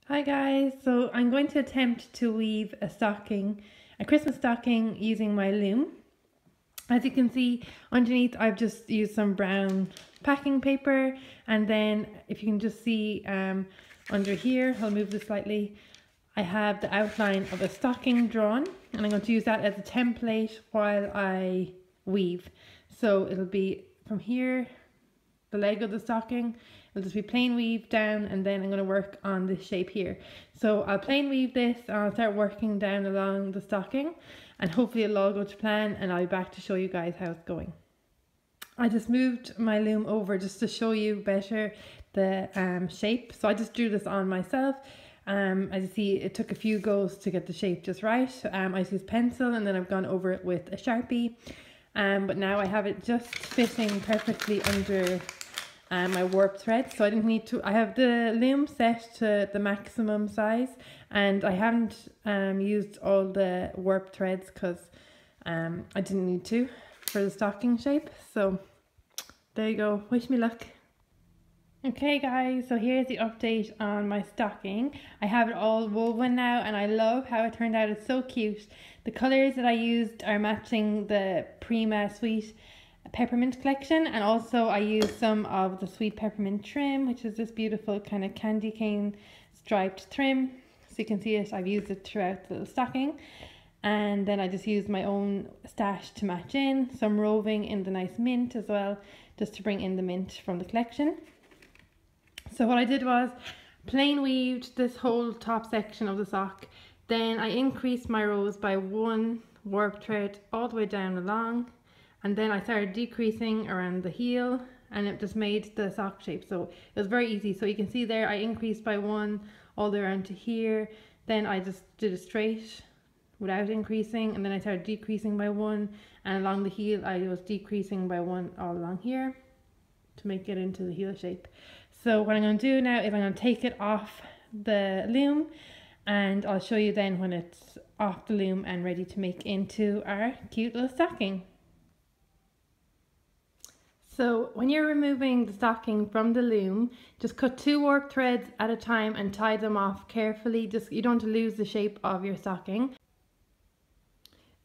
Hi guys, so I'm going to attempt to weave a Christmas stocking using my loom. As you can see underneath, I've just used some brown packing paper, and then if you can just see under here, I'll move this slightly, I have the outline of a stocking drawn, and I'm going to use that as a template while I weave. So it'll be from here, the leg of the stocking, it'll just be plain weave down, and then I'm going to work on this shape here. So I'll plain weave this and I'll start working down along the stocking, and hopefully it'll all go to plan, and I'll be back to show you guys how it's going. I just moved my loom over just to show you better the shape. So I just drew this on myself. As you see, it took a few goes to get the shape just right. I used pencil, and then I've gone over it with a Sharpie. But now I have it just fitting perfectly under my warp thread, so I didn't need to. I have the loom set to the maximum size, and I haven't used all the warp threads because I didn't need to for the stocking shape. So there you go, wish me luck. Okay guys, so here's the update on my stocking. I have it all woven now, and I love how it turned out. It's so cute. The colours that I used are matching the Prima sweet peppermint collection, and also I used some of the sweet peppermint trim, which is this beautiful kind of candy cane striped trim. So you can see it, I've used it throughout the little stocking. And then I just used my own stash to match in, some roving in the nice mint as well, just to bring in the mint from the collection. So what I did was plain weaved this whole top section of the sock, then I increased my rows by one warp thread all the way down along, and then I started decreasing around the heel, and it just made the sock shape. So it was very easy. So you can see there I increased by one all the way around to here, then I just did it straight without increasing, and then I started decreasing by one, and along the heel I was decreasing by one all along here to make it into the heel shape. So what I'm going to do now is I'm going to take it off the loom, and I'll show you then when it's off the loom and ready to make into our cute little stocking. So when you're removing the stocking from the loom, just cut 2 warp threads at a time and tie them off carefully. Just, you don't want to lose the shape of your stocking.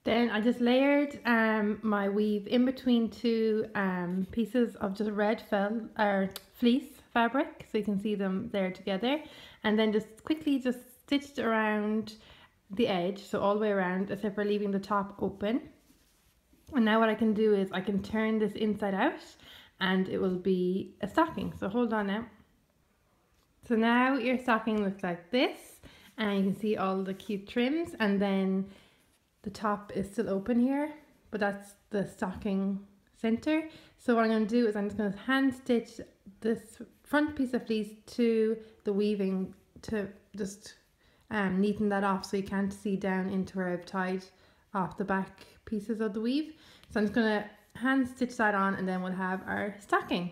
Then I just layered my weave in between 2 pieces of just red fleece fabric, so you can see them there together, and then just quickly just stitched around the edge, so all the way around except for leaving the top open. And now what I can do is I can turn this inside out and it will be a stocking. So hold on now. So now your stocking looks like this, and you can see all the cute trims, and then the top is still open here, but that's the stocking center. So what I'm going to do is I'm just going to hand stitch this front piece of fleece to the weaving to just neaten that off so you can't see down into where I've tied off the back pieces of the weave. So I'm just going to hand stitch that on, and then we'll have our stocking.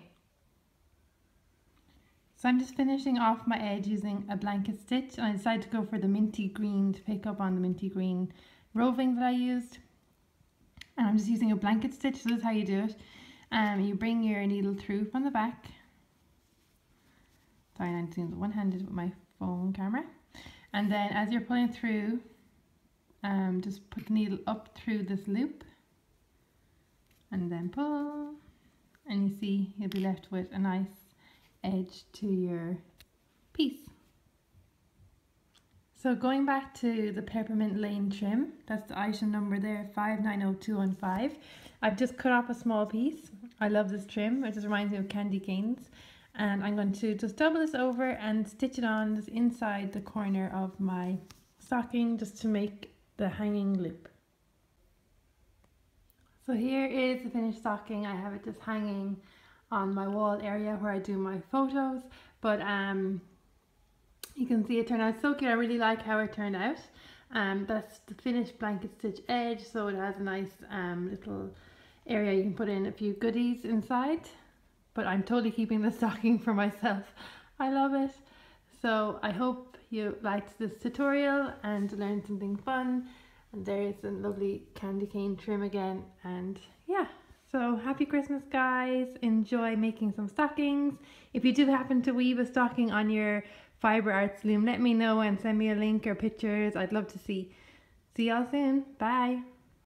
So I'm just finishing off my edge using a blanket stitch, and I decided to go for the minty green to pick up on the minty green roving that I used. And I'm just using a blanket stitch. So this is how you do it. You bring your needle through from the back. Sorry, I'm doing it one-handed with my phone camera. And then as you're pulling through, just put the needle up through this loop and then pull, and you see you'll be left with a nice edge to your piece. So going back to the peppermint lane trim, that's the item number there, 590215. I've just cut off a small piece. I love this trim, it just reminds me of candy canes. And I'm going to just double this over and stitch it on just inside the corner of my stocking, just to make the hanging loop. So here is the finished stocking. I have it just hanging on my wall area where I do my photos, but you can see it turned out so cute. I really like how it turned out. That's the finished blanket stitch edge, so it has a nice little area you can put in a few goodies inside, but I'm totally keeping the stocking for myself. I love it. So I hope you liked this tutorial and learned something fun. And there is a lovely candy cane trim again, and yeah, so happy Christmas guys, enjoy making some stockings. If you do happen to weave a stocking on your Fiber Arts loom. Let me know and send me a link or pictures. I'd love to see. See y'all soon. Bye.